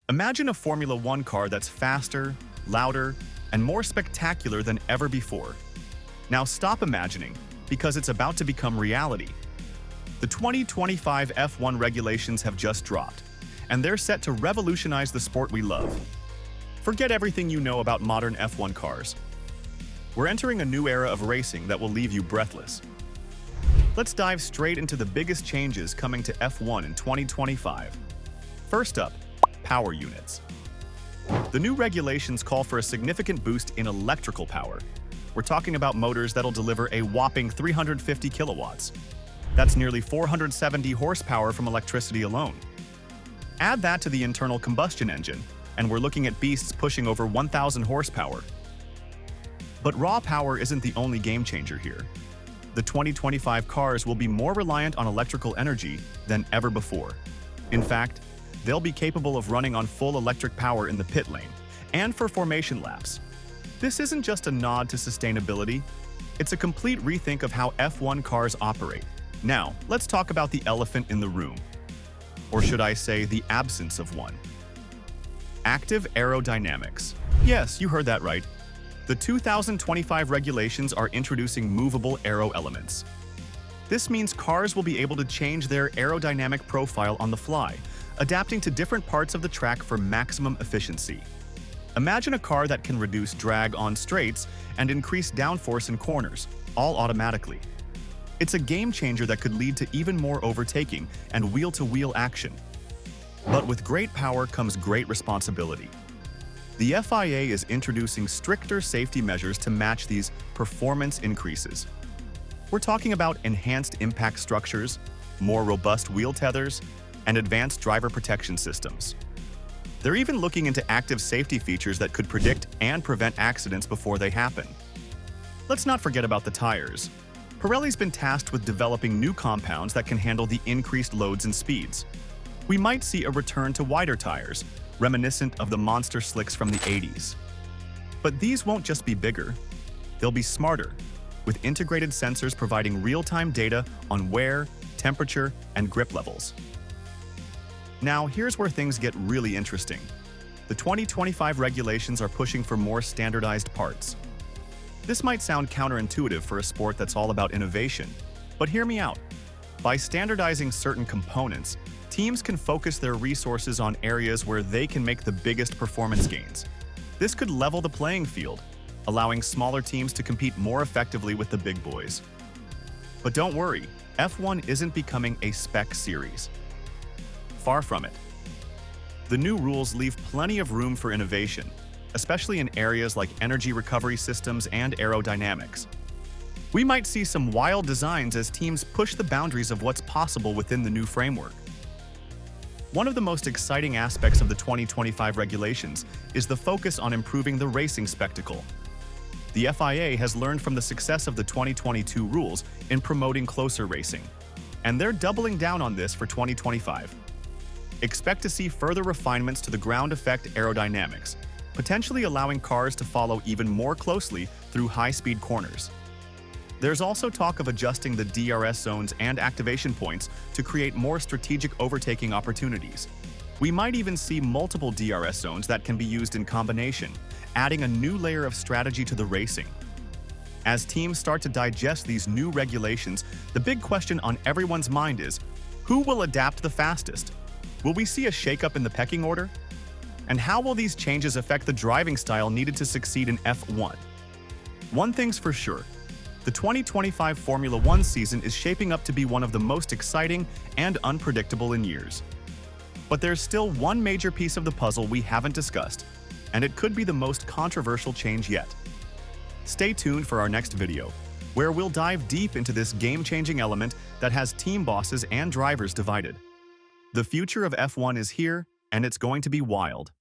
Imagine a Formula One car that's faster, louder, and more spectacular than ever before. Now stop imagining, because it's about to become reality. The 2025 F1 regulations have just dropped, and they're set to revolutionize the sport we love. Forget everything you know about modern F1 cars. We're entering a new era of racing that will leave you breathless. Let's dive straight into the biggest changes coming to F1 in 2025. First up, power units. The new regulations call for a significant boost in electrical power. We're talking about motors that'll deliver a whopping 350 kilowatts. That's nearly 470 horsepower from electricity alone. Add that to the internal combustion engine, and we're looking at beasts pushing over 1,000 horsepower. But raw power isn't the only game changer here. The 2025 cars will be more reliant on electrical energy than ever before. In fact, they'll be capable of running on full electric power in the pit lane and for formation laps. This isn't just a nod to sustainability, it's a complete rethink of how F1 cars operate. Now, let's talk about the elephant in the room. Or should I say, the absence of one. Active aerodynamics. Yes, you heard that right. The 2025 regulations are introducing movable aero elements. This means cars will be able to change their aerodynamic profile on the fly, adapting to different parts of the track for maximum efficiency. Imagine a car that can reduce drag on straights and increase downforce in corners, all automatically. It's a game changer that could lead to even more overtaking and wheel-to-wheel action. But with great power comes great responsibility. The FIA is introducing stricter safety measures to match these performance increases. We're talking about enhanced impact structures, more robust wheel tethers, and advanced driver protection systems. They're even looking into active safety features that could predict and prevent accidents before they happen. Let's not forget about the tires. Pirelli's been tasked with developing new compounds that can handle the increased loads and speeds. We might see a return to wider tires, reminiscent of the monster slicks from the 80s. But these won't just be bigger, they'll be smarter, with integrated sensors providing real-time data on wear, temperature, and grip levels. Now, here's where things get really interesting. The 2025 regulations are pushing for more standardized parts. This might sound counterintuitive for a sport that's all about innovation, but hear me out. By standardizing certain components, teams can focus their resources on areas where they can make the biggest performance gains. This could level the playing field, allowing smaller teams to compete more effectively with the big boys. But don't worry, F1 isn't becoming a spec series. Far from it. The new rules leave plenty of room for innovation, especially in areas like energy recovery systems and aerodynamics. We might see some wild designs as teams push the boundaries of what's possible within the new framework. One of the most exciting aspects of the 2025 regulations is the focus on improving the racing spectacle. The FIA has learned from the success of the 2022 rules in promoting closer racing, and they're doubling down on this for 2025. Expect to see further refinements to the ground effect aerodynamics, potentially allowing cars to follow even more closely through high-speed corners. There's also talk of adjusting the DRS zones and activation points to create more strategic overtaking opportunities. We might even see multiple DRS zones that can be used in combination, adding a new layer of strategy to the racing. As teams start to digest these new regulations, the big question on everyone's mind is, who will adapt the fastest? Will we see a shakeup in the pecking order? And how will these changes affect the driving style needed to succeed in F1? One thing's for sure. The 2025 Formula One season is shaping up to be one of the most exciting and unpredictable in years. But there's still one major piece of the puzzle we haven't discussed, and it could be the most controversial change yet. Stay tuned for our next video, where we'll dive deep into this game-changing element that has team bosses and drivers divided. The future of F1 is here, and it's going to be wild.